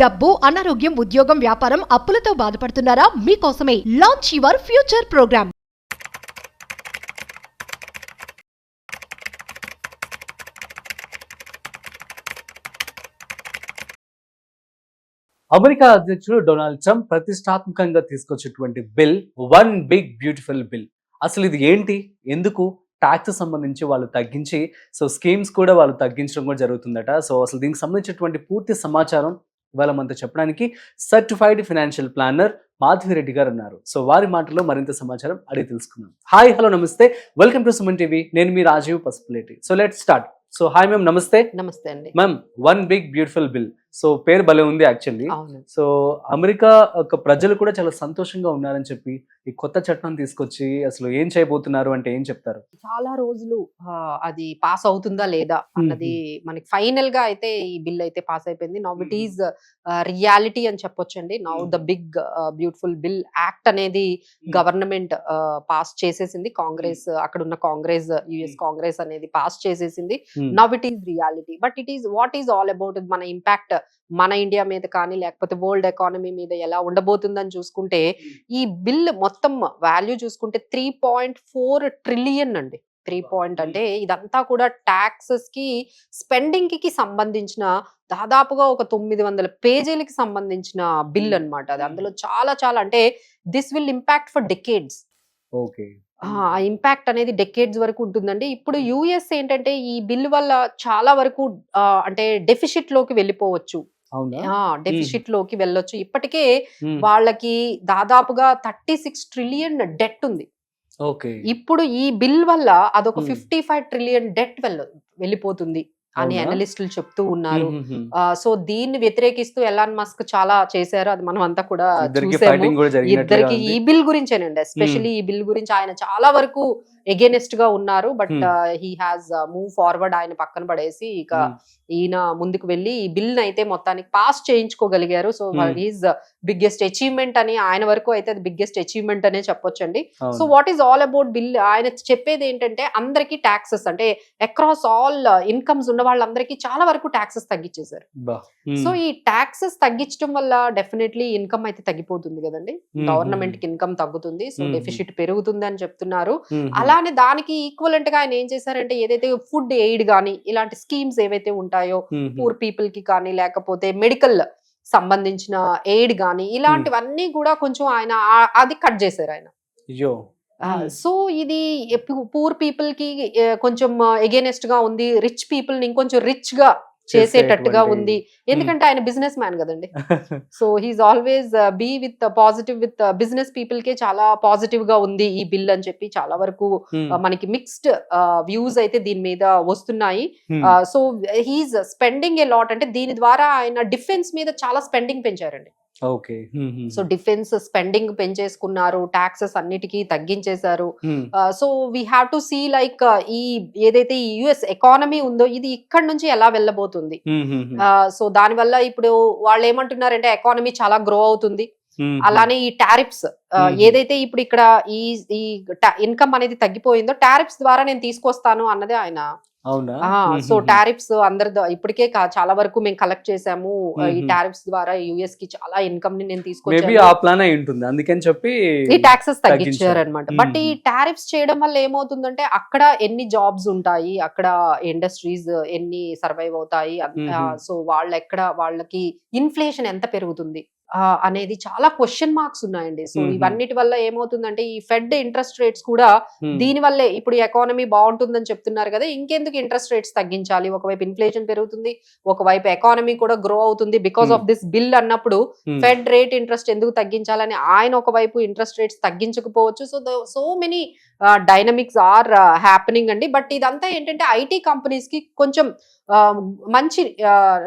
డబ్బు, అనారోగ్యం, ఉద్యోగం, వ్యాపారం, అప్పులతో బాధపడుతున్నారా? మీకోసమే launch your future program. America అధ్యక్షుడు డొనాల్డ్ ట్రంప్ ప్రతిష్టాత్మకంగా తీసుకొచ్చేటువంటి bill one big beautiful bill. అసలు ఇది ఏంటి, ఎందుకు ట్యాక్స్ సంబంధించి వాళ్ళు తగ్గించి స్కీమ్స్ కూడా వాళ్ళు తగ్గించడం కూడా జరుగుతుందట. అసలు దీనికి సంబంధించినటువంటి పూర్తి సమాచారం ఇవాళ మనతో చెప్పడానికి సర్టిఫైడ్ ఫైనాన్షియల్ ప్లానర్ మాధవిరెడ్డి గారు ఉన్నారు. వారి మాటల్లో మరింత సమాచారం అడిగి తెలుసుకుందాం. హాయ్, హలో, నమస్తే, వెల్కమ్ టు సుమన్ టీవీ. నేను మీ Rajiv Pasupuleti. Let's start. Hi ma'am, నమస్తే. నమస్తే అండి ma'am, one big beautiful bill, పేరు భలే ఉంది యాక్చువల్లీ. అమెరికా ప్రజలు కూడా చాలా సంతోషంగా ఉన్నారని చెప్పి ఈ కొత్త చట్టం తీసుకొచ్చి అసలు ఏం చేయబోతున్నారు అంటే ఏం చెప్తారు? చాలా రోజులు అది పాస్ అవుతుందా లేదా అన్నది మనకి ఫైనల్ గా అయితే ఈ బిల్ అయితే పాస్ అయిపోయింది. నౌ ఇట్ ఈస్ రియాలిటీ అని చెప్పొచ్చండి. Now the big beautiful bill act అనేది గవర్నమెంట్ పాస్ చేసేసింది. కాంగ్రెస్, అక్కడ ఉన్న కాంగ్రెస్, యుఎస్ కాంగ్రెస్ అనేది పాస్ చేసేసింది. Now it is reality. But it is what is all about మన ఇంపాక్ట్ మన ఇండియా మీద కానీ లేకపోతే వరల్డ్ ఎకానమీ మీద ఎలా ఉండబోతుందని చూసుకుంటే, ఈ బిల్ మొత్తం వాల్యూ చూసుకుంటే 3.4 ట్రిలియన్ అండి. 3 అంటే ఇదంతా కూడా ట్యాక్సెస్ కి, స్పెండింగ్ కి సంబంధించిన దాదాపుగా ఒక 900 పేజీలకి సంబంధించిన బిల్ అన్నమాట. అది అందులో చాలా చాలా అంటే this will impact for decades. Okay, ఆ ఇంపాక్ట్ అనేది డెకేడ్స్ వరకు ఉంటుందండి. ఇప్పుడు యుఎస్ ఏంటంటే ఈ బిల్ వల్ల చాలా వరకు అంటే డెఫిసిట్ లోకి వెళ్ళిపోవచ్చు, డెఫిసిట్ లోకి వెళ్ళొచ్చు. ఇప్పటికే వాళ్ళకి దాదాపుగా 36 ట్రిలియన్ డెట్ ఉంది. ఇప్పుడు ఈ బిల్ వల్ల అదొక 55 ట్రిలియన్ డెట్ వెళ్ళిపోతుంది అని అనలిస్టులు చెప్తూ ఉన్నారు. దీన్ని వ్యతిరేకిస్తూ ఎలాన్ మస్క్ చాలా చేశారు, అది మనం అంతా కూడా చూసాము. ఇద్దరికి ఈ బిల్ గురించేనండి, ఎస్పెషల్లీ ఈ బిల్ గురించి ఆయన చాలా వరకు ఎగెనెస్ట్ గా ఉన్నారు. But he has move forward. ఆయన పక్కన పడేసి ఇక ఈయన ముందుకు వెళ్ళి ఈ బిల్ అయితే మొత్తానికి పాస్ చేయించుకోగలిగారు. హీజ్ బిగ్గెస్ట్ అచీవ్మెంట్ అని ఆయన వరకు అయితే అది బిగ్గెస్ట్ అచీవ్మెంట్ అనే చెప్పొచ్చండి. What is all about bill, ఆయన చెప్పేది ఏంటంటే అందరికీ ట్యాక్సెస్ అంటే అక్రాస్ ఆల్ ఇన్కమ్స్ ఉన్న వాళ్ళందరికీ చాలా వరకు ట్యాక్సెస్ తగ్గించేశారు. ఈ ట్యాక్సెస్ తగ్గించడం వల్ల డెఫినెట్లీ ఇన్కమ్ అయితే తగ్గిపోతుంది కదండి, గవర్నమెంట్ కి ఇన్కమ్ తగ్గుతుంది, డెఫిసిట్ పెరుగుతుంది అని చెప్తున్నారు. అలానే దానికి ఈక్వలెంట్ గా ఆయన ఏం చేశారంటే ఏదైతే ఫుడ్ ఎయిడ్ గానీ ఇలాంటి స్కీమ్స్ ఏవైతే ఉంటాయో పూర్ పీపుల్ కి కానీ లేకపోతే మెడికల్ సంబంధించిన ఎయిడ్ గానీ ఇలాంటివన్నీ కూడా కొంచెం ఆయన అది కట్ చేశారు ఆయన. ఇది పూర్ పీపుల్ కి కొంచెం ఎగెనెస్ట్ గా ఉంది, రిచ్ పీపుల్ ని ఇంకొంచెం రిచ్ గా చేసేటట్టుగా ఉంది. ఎందుకంటే ఆయన బిజినెస్ మ్యాన్ కదండి. He's always be with positive with business people కే చాలా పాజిటివ్ గా ఉంది ఈ బిల్ అని చెప్పి చాలా వరకు మనకి మిక్స్డ్ వ్యూస్ అయితే దీని మీద వస్తున్నాయి. హీస్ స్పెండింగ్ ఏ లాట్, అంటే దీని ద్వారా ఆయన డిఫెన్స్ మీద చాలా స్పెండింగ్ పెంచారండి. డిఫెన్స్ స్పెండింగ్ పెంచేసుకున్నారు, టాక్సెస్ అన్నిటికీ తగ్గించేశారు. We have to see like ఈ ఏదైతే ఈ యుఎస్ ఎకానమీ ఉందో ఇది ఇక్కడ నుంచి ఎలా వెళ్ళబోతుంది. దాని వల్ల ఇప్పుడు వాళ్ళు ఏమంటున్నారంటే ఎకానమీ చాలా గ్రో అవుతుంది. అలానే ఈ టారిఫ్స్ ఏదైతే ఇప్పుడు ఇక్కడ ఈ ఇన్కమ్ అనేది తగ్గిపోయిందో టారిఫ్స్ ద్వారా నేను తీసుకొస్తాను అన్నది ఆయన. టారిఫ్స్ అందరి ఇప్పటికే చాలా వరకు మేము కలెక్ట్ చేసాము, ఈ టారిఫ్స్ ద్వారా యుఎస్ కి చాలా ఇన్కమ్ ని నేను తీసుకొచ్చాను, ఈ టాక్సెస్ తగ్గించారు అనమాట. బట్ ఈ టారిఫ్స్ చేయడం వల్ల ఏమవుతుందంటే అక్కడ ఎన్ని జాబ్స్ ఉంటాయి, అక్కడ ఇండస్ట్రీస్ ఎన్ని సర్వైవ్ అవుతాయి, వాళ్ళకి ఇన్ఫ్లేషన్ ఎంత పెరుగుతుంది అనేది చాలా క్వశ్చన్ మార్క్స్ ఉన్నాయండి. ఇవన్నిటి వల్ల ఏమవుతుందంటే ఈ ఫెడ్ ఇంట్రెస్ట్ రేట్స్ కూడా దీని వల్లే, ఇప్పుడు ఎకానమీ బాగుంటుందని చెప్తున్నారు కదా, ఇంకెందుకు ఇంట్రెస్ట్ రేట్స్ తగ్గించాలి, ఒకవైపు ఇన్ఫ్లేషన్ పెరుగుతుంది, ఒకవైపు ఎకానమీ కూడా గ్రో అవుతుంది బికాస్ ఆఫ్ దిస్ బిల్ అన్నప్పుడు ఫెడ్ రేట్ ఇంట్రెస్ట్ ఎందుకు తగ్గించాలని ఆయన ఒకవైపు ఇంట్రెస్ట్ రేట్స్ తగ్గించకపోవచ్చు. So many dynamics are happening అండి. బట్ ఇదంతా ఏంటంటే ఐటీ కంపెనీస్ కి కొంచెం మంచి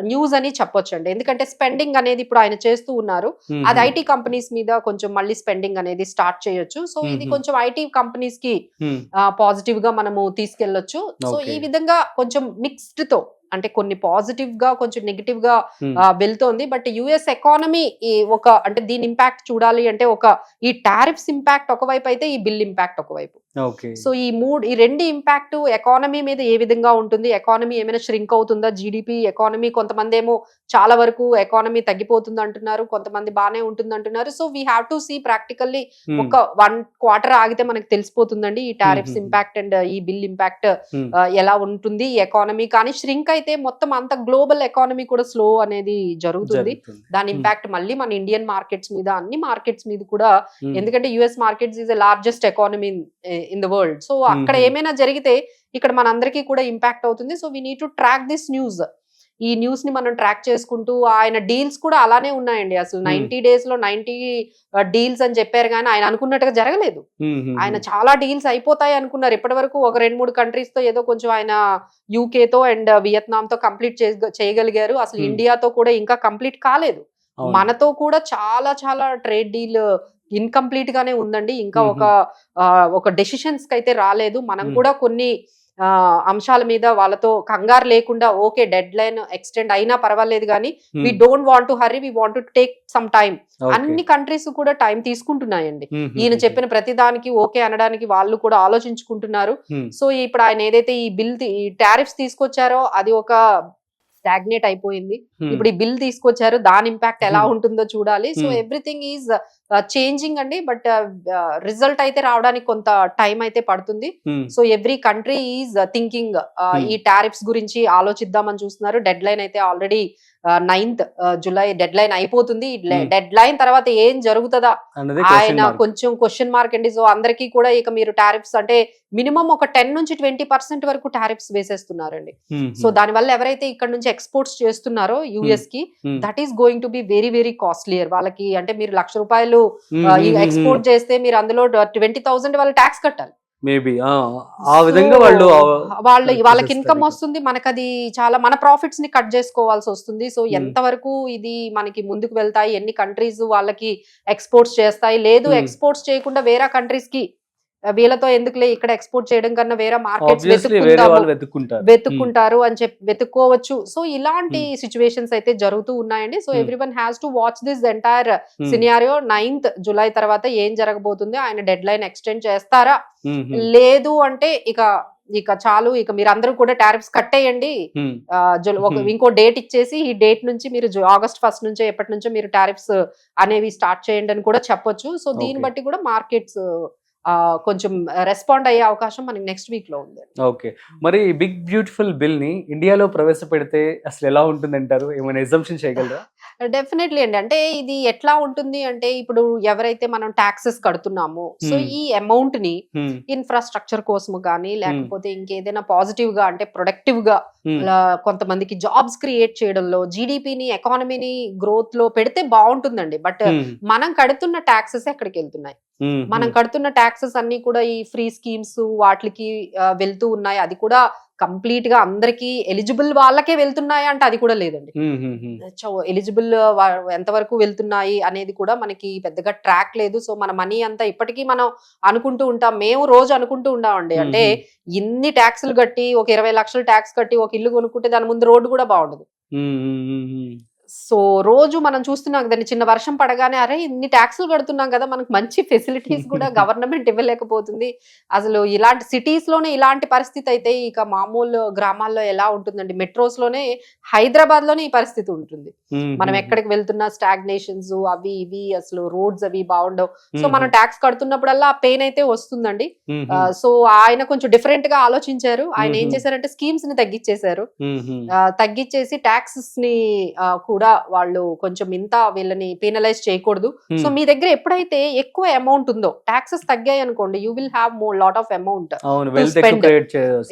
న్యూస్ అని చెప్పొచ్చు అండి. ఎందుకంటే స్పెండింగ్ అనేది ఇప్పుడు ఆయన చేస్తూ ఉన్నారు, అది ఐటీ కంపెనీస్ మీద కొంచెం మళ్ళీ స్పెండింగ్ అనేది స్టార్ట్ చేయొచ్చు. ఇది కొంచెం ఐటీ కంపెనీస్ కి పాజిటివ్ గా మనము తీసుకెళ్లొచ్చు. ఈ విధంగా కొంచెం మిక్స్డ్ తో అంటే కొన్ని పాజిటివ్ గా కొంచెం నెగిటివ్ గా వెళ్తోంది. బట్ యుఎస్ ఎకానమీ అంటే దీని ఇంపాక్ట్ చూడాలి అంటే ఈ టారిఫ్స్ ఇంపాక్ట్ ఒకవైపు అయితే ఈ బిల్ ఇంపాక్ట్ ఒకవైపు. ఓకే. సో ఈ రెండు ఇంపాక్ట్ ఎకానమీ మీద ఏ విధంగా ఉంటుంది, ఎకానమీ ఏమైనా ష్రింక్ అవుతుందా, జీడిపి ఎకానమీ, కొంతమంది ఏమో చాలా వరకు ఎకానమీ తగ్గిపోతుంది అంటున్నారు, కొంతమంది బాగానే ఉంటుంది అంటున్నారు. So we have to see practically ఒక 1 quarter ఆగితే మనకు తెలిసిపోతుందండి ఈ టారిఫ్స్ ఇంపాక్ట్ అండ్ ఈ బిల్ ఇంపాక్ట్ ఎలా ఉంటుంది ఈ ఎకానమీ. కానీ ష్రింక్ అయితే మొత్తం అంత గ్లోబల్ ఎకానమీ కూడా స్లో అనేది జరుగుతుంది. దాని ఇంపాక్ట్ మళ్ళీ మన ఇండియన్ మార్కెట్స్ మీద, అన్ని మార్కెట్స్ మీద కూడా, ఎందుకంటే US markets is the largest economy in the world. So అక్కడ ఏమైనా జరిగితే ఇక్కడ మనందరికీ కూడా ఇంపాక్ట్ అవుతుంది. So we need to track this news. ఈ న్యూస్ ని మనం ట్రాక్ చేసుకుంటూ, ఆయన డీల్స్ కూడా అలానే ఉన్నాయండి. అసలు 90 days లో 90 డీల్స్ అని చెప్పారు కానీ ఆయన అనుకున్నట్టుగా జరగలేదు. ఆయన చాలా డీల్స్ అయిపోతాయి అనుకున్నారు. ఇప్పటి వరకు ఒక 2-3 కంట్రీస్ తో ఏదో కొంచెం ఆయన యూకేతో అండ్ వియత్నాం తో కంప్లీట్ చేయగలిగారు. అసలు ఇండియాతో కూడా ఇంకా కంప్లీట్ కాలేదు. మనతో కూడా చాలా చాలా ట్రేడ్ డీల్ ఇన్కంప్లీట్ గానే ఉందండి. ఇంకా ఒక డెసిషన్స్ కి అయితే రాలేదు. మనం కూడా కొన్ని అంశాల మీద వాళ్ళతో కంగారు లేకుండా, ఓకే డెడ్ లైన్ ఎక్స్టెండ్ అయినా పర్వాలేదు కానీ we don't want to hurry, we want to take some time. అన్ని కంట్రీస్ కూడా టైం తీసుకుంటున్నాయండి. ఈయన చెప్పిన ప్రతి దానికి ఓకే అనడానికి వాళ్ళు కూడా ఆలోచించుకుంటున్నారు. సో ఇప్పుడు ఆయన ఏదైతే ఈ టారిఫ్స్ తీసుకొచ్చారో అది ఒక స్టాగ్నేట్ అయిపోయింది. ఇప్పుడు ఈ బిల్ తీసుకొచ్చారు, దాని ఇంపాక్ట్ ఎలా ఉంటుందో చూడాలి. సో ఎవ్రీథింగ్ ఈజ్ చేంజింగ్ అండి. బట్ రిజల్ట్ అయితే రావడానికి కొంత టైం అయితే పడుతుంది. So every country is thinking ఈ టారిఫ్స్ గురించి ఆలోచిద్దామని చూస్తున్నారు. డెడ్ లైన్ అయితే already 9th July dead line అయిపోతుంది. డెడ్ లైన్ తర్వాత ఏం జరుగుతుందా ఆయన కొంచెం క్వశ్చన్ మార్క్ అండి. సో అందరికీ కూడా ఇక మీరు టారిఫ్స్ అంటే మినిమం ఒక 10 నుంచి 20% వరకు టారిఫ్స్ వేసేస్తున్నారండి. సో దాని వల్ల ఎవరైతే ఇక్కడ నుంచి ఎక్స్పోర్ట్స్ చేస్తున్నారో యుఎస్ కి, that is going to be very very costlier వాళ్ళకి. అంటే మీరు ₹1,00,000 ఎక్స్పోర్ట్ చేస్తే మీరు అందులో 20,000 వాళ్ళు ట్యాక్స్ కట్టాలి. మేబీ ఆ విధంగా వాళ్ళకి ఇన్కమ్ వస్తుంది, మనకు అది చాలా మన ప్రాఫిట్స్ ని కట్ చేసుకోవాల్సి వస్తుంది. సో ఎంతవరకు ఇది మనకి ముందుకు వెళ్తాయి, ఎన్ని కంట్రీస్ వాళ్ళకి ఎక్స్పోర్ట్స్ చేస్తాయి, లేదు ఎక్స్పోర్ట్స్ చేయకుండా వేరే కంట్రీస్ కి వీళ్ళతో ఎందుకులే ఇక్కడ ఎక్స్పోర్ట్ చేయడం కన్నా వేరే మార్కెట్స్ వెతుక్కుంటారు అని చెప్పి వెతుక్కోవచ్చు. సో ఇలాంటి సిచ్యువేషన్స్ అయితే జరుగుతూ ఉన్నాయండి. So everyone has to watch this entire scenario. 9th July తర్వాత ఏం జరగబోతుంది, ఆయన డెడ్ లైన్ ఎక్స్టెండ్ చేస్తారా, లేదు అంటే ఇక చాలు, ఇక మీరు అందరూ కూడా టారిఫ్స్ కట్టేయండి, ఇంకో డేట్ ఇచ్చేసి ఈ డేట్ నుంచి మీరు August 1st నుంచో ఎప్పటి నుంచో మీరు టారిఫ్స్ అనేవి స్టార్ట్ చేయండి అని కూడా చెప్పొచ్చు. సో దీన్ని బట్టి కూడా మార్కెట్స్ కొంచెం రెస్పాండ్ అయ్యే అవకాశం మనకి నెక్స్ట్ వీక్ లో ఉంది. ఓకే, మరి బిగ్ బ్యూటిఫుల్ బిల్ ని ఇండియాలో ప్రవేశపెడితే అసలు ఎలా ఉంటుంది అంటారు? ఏమైనా ఎగ్జంప్షన్ చేయగలరా? డెఫినెట్లీ అండి. అంటే ఇది ఎట్లా ఉంటుంది అంటే, ఇప్పుడు ఎవరైతే మనం టాక్సెస్ కడుతున్నామో, సో ఈ అమౌంట్ ని ఇన్ఫ్రాస్ట్రక్చర్ కోసము కానీ, లేకపోతే ఇంకేదైనా పాజిటివ్ గా అంటే ప్రొడక్టివ్ గా కొంతమందికి జాబ్స్ క్రియేట్ చేయడంలో, జీడిపిని ఎకానమీని గ్రోత్ లో పెడితే బాగుంటుందండి. బట్ మనం కడుతున్న టాక్సెస్ ఎక్కడికి వెళ్తున్నాయి? మనం కడుతున్న టాక్సెస్ అన్ని కూడా ఈ ఫ్రీ స్కీమ్స్ వాటికి వెళ్తూ ఉన్నాయి. అది కూడా కంప్లీట్ గా అందరికి ఎలిజిబుల్ వాళ్ళకే వెళ్తున్నాయి అంటే అది కూడా లేదండి. ఎలిజిబుల్ ఎంతవరకు వెళ్తున్నాయి అనేది కూడా మనకి పెద్దగా ట్రాక్ లేదు. సో మన మనీ అంతా ఇప్పటికీ మనం అనుకుంటూ ఉంటాం, మేము రోజు అనుకుంటూ ఉంటామండి, అంటే ఇన్ని ట్యాక్సులు కట్టి ఒక 20 లక్షలు ట్యాక్స్ కట్టి ఒక ఇల్లు కొనుక్కుంటే దాని ముందు రోడ్డు కూడా బాగుండదు. సో రోజు మనం చూస్తున్నాం కదండి, చిన్న వర్షం పడగానే అరే ఇన్ని ట్యాక్సులు కడుతున్నాం కదా, మనకు మంచి ఫెసిలిటీస్ కూడా గవర్నమెంట్ ఇవ్వలేకపోతుంది. అసలు ఇలాంటి సిటీస్ లోనే ఇలాంటి పరిస్థితి అయితే ఇక మామూలు గ్రామాల్లో ఎలా ఉంటుందండి? మెట్రోస్ లోనే, హైదరాబాద్ లోనే ఈ పరిస్థితి ఉంటుంది. మనం ఎక్కడికి వెళ్తున్నా స్టాగ్నేషన్స్ అవి ఇవి, అసలు రోడ్స్ అవి బాగుండవు. సో మనం ట్యాక్స్ కడుతున్నప్పుడల్లా ఆ పెయిన్ అయితే వస్తుందండి. సో ఆయన కొంచెం డిఫరెంట్ గా ఆలోచించారు. ఆయన ఏం చేశారంటే స్కీమ్స్ ని తగ్గించేశారు. తగ్గించేసి ట్యాక్సెస్ ని కూడా వాళ్ళు కొంచెం ఇంత వీళ్ళని పెనలైజ్ చేయకూడదు. సో మీ దగ్గర ఎప్పుడైతే ఎక్కువ అమౌంట్ ఉందో, ట్యాక్సెస్ తగ్గాయి అనుకోండి, you will have more lot of amount.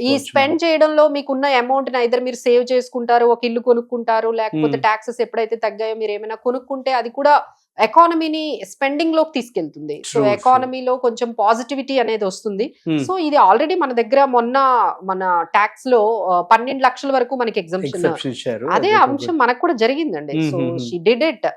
ఈ స్పెండ్ చేయడంలో మీకున్న అమౌంట్ ని ఐదర్ మీరు సేవ్ చేసుకుంటారు, ఒక ఇల్లు కొనుక్కుంటారు, లేకపోతే ట్యాక్సెస్ ఎప్పుడైతే తగ్గాయో మీరు ఏమైనా కొనుక్కుంటే అది కూడా ఎకానమీని స్పెండింగ్ లోకి తీసుకెళ్తుంది. సో ఎకానమీలో కొంచెం పాజిటివిటీ అనేది వస్తుంది. సో ఇది ఆల్రెడీ మన దగ్గర మన ట్యాక్స్ లో 12 లక్షల వరకు మనకి ఎగ్జంప్షన్, అదే అంశం మనకు కూడా జరిగిందండి. So she did it.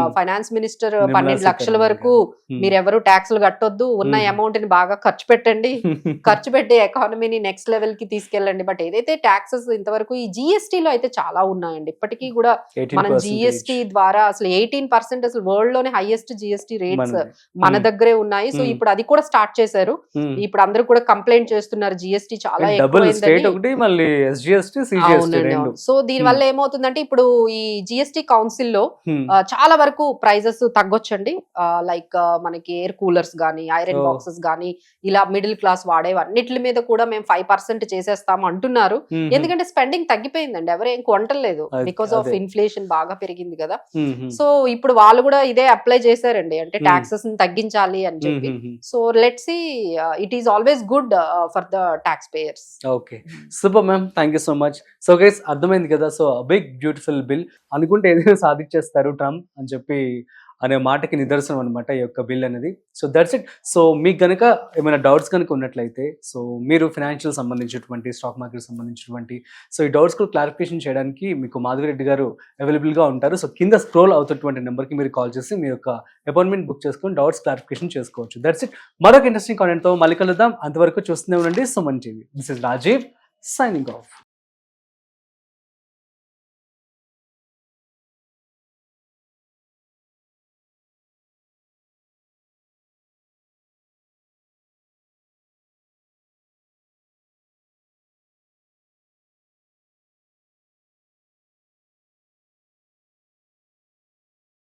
Finance minister Nirmala 12 లక్షల సీతారామన్ వరకు Hmm. మీరెవరు ట్యాక్స్లు కట్టొద్దు, ఉన్న Hmm. అమౌంట్ ని బాగా ఖర్చు పెట్టండి, ఖర్చు పెట్టి ఎకానమీని నెక్స్ట్ లెవెల్ కి తీసుకెళ్ళండి. బట్ ఏదైతే ట్యాక్సెస్ ఇంతవరకు ఈ జిఎస్టీ లో అయితే చాలా ఉన్నాయండి ఇప్పటికీ కూడా. మనం 18% జిఎస్టీ ద్వారా అసలు 18% అసలు వరల్డ్ లోనే హైయెస్ట్ జిఎస్టీ రేట్స్ మనది. మన Hmm. దగ్గరే ఉన్నాయి. So Hmm. ఇప్పుడు అది కూడా స్టార్ట్ చేశారు. Hmm. ఇప్పుడు అందరూ కూడా కంప్లైంట్ చేస్తున్నారు జిఎస్టీ చాలా డబుల్ స్టేట్ ఎక్కువైందని. ఒకటి మళ్ళీ ఎస్జిఎస్టీ సిజిఎస్టీ అవునండి, రెండు. అవును. సో దీని వల్ల ఏమవుతుందంటే ఇప్పుడు ఈ జిఎస్టీ కౌన్సిల్ లో Hmm. చాలా వరకు ప్రైజెస్ తగ్గొచ్చండి. లైక్ మనకి ఎయిర్ కూలర్స్ గానీ, ఐరన్ Oh. బాక్సెస్ గానీ, ఇలా మిడిల్ క్లాస్ వాడేవన్నిటి మీద కూడా మేము 5% చేసేస్తాం అంటున్నారు. Hmm. ఎందుకంటే స్పెండింగ్ తగ్గిపోయిందండి, ఎవరేం కొంటలేదు అది- బికాస్ ఆఫ్ అదే. ఇన్ఫ్లేషన్ బాగా పెరిగింది కదా. Hmm. Hmm. సో ఇప్పుడు వాళ్ళు కూడా ఇదే అప్లై చేశారండి, అంటే Hmm. టాక్సెస్ ని తగ్గించాలి అని Hmm. చెప్పి. Hmm. Hmm. So let see, it is always good for the taxpayers. Okay, super ma'am, thank you so much. So guys, అర్థమైంది కదా. సో బిగ్ బ్యూటిఫుల్ బిల్ అనుకుంటే ఏదైనా సాధించేస్తారు ట్రంప్ అని చెప్పి అనే మాటకి నిదర్శనం అనమాట ఈ యొక్క బిల్ అనేది. So that's it. సో మీకు గనక ఏమైనా డౌట్స్ కనుక ఉన్నట్లయితే, సో మీరు ఫినాన్షియల్ సంబంధించినటువంటి, స్టాక్ మార్కెట్ సంబంధించినటువంటి, సో ఈ డౌట్స్ కూడా క్లారిఫికేషన్ చేయడానికి మీకు మాధవిరెడ్డి గారు అవైలబుల్గా ఉంటారు. సో కింద స్క్రోల్ అవుతున్నటువంటి నెంబర్కి మీరు కాల్ చేసి మీ యొక్క అపాయింట్మెంట్ బుక్ చేసుకొని డౌట్స్ క్లారిఫికేషన్ చేసుకోవచ్చు. That's it. మరొక ఇంట్రెస్టింగ్ కాంటెంట్తో మళ్ళీ కలుద్దాం. అంతవరకు చూస్తూనే ఉండండి Suman TV. This is Rajiv signing of.